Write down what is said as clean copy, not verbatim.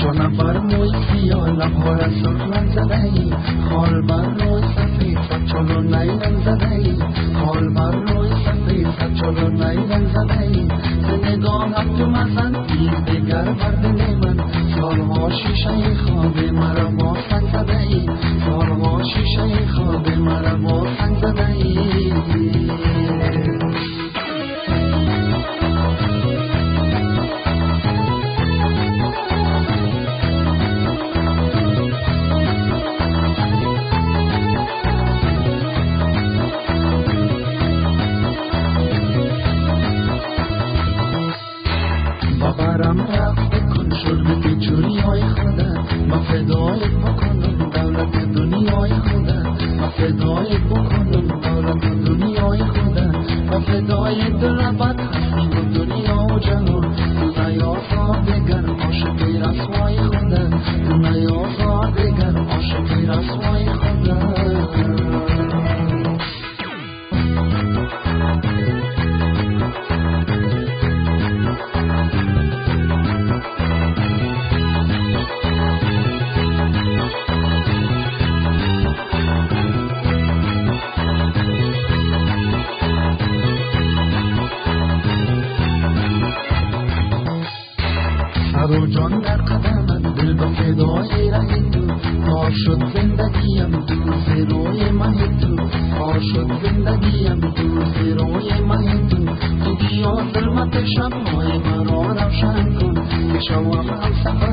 چون بر موی خیالم ها را سخن زده ای خال بر روی سفید صد چلو نیلم زده ای خال بر روی سفید صد چلو نیلم زده ای ز نگاهم تو مزن دیگر بر دل من سالها شیشه خواب مرا با سنگ زده ای سالها شیشه خواب مرا با سنگ زده ای ببرم رفت کن شد به جوری های خودت من فدای بکنم دولت دنیای خودت من فدای بکنم دولت دنیای خودت من فدای دلبت هستی و دنیا و جهان تو نیازار دگر عاشقی رسوای خودت تو نیازار دگر عاشقی رسوای خودت سر و جان در قدمت دل به فدای ره تو کار شد زندگیم دور ز روی مه تو کار شد زندگیم دور ز روی مه تو بیا ظلمت شب‌های مرا روشن کن که شوم همسفر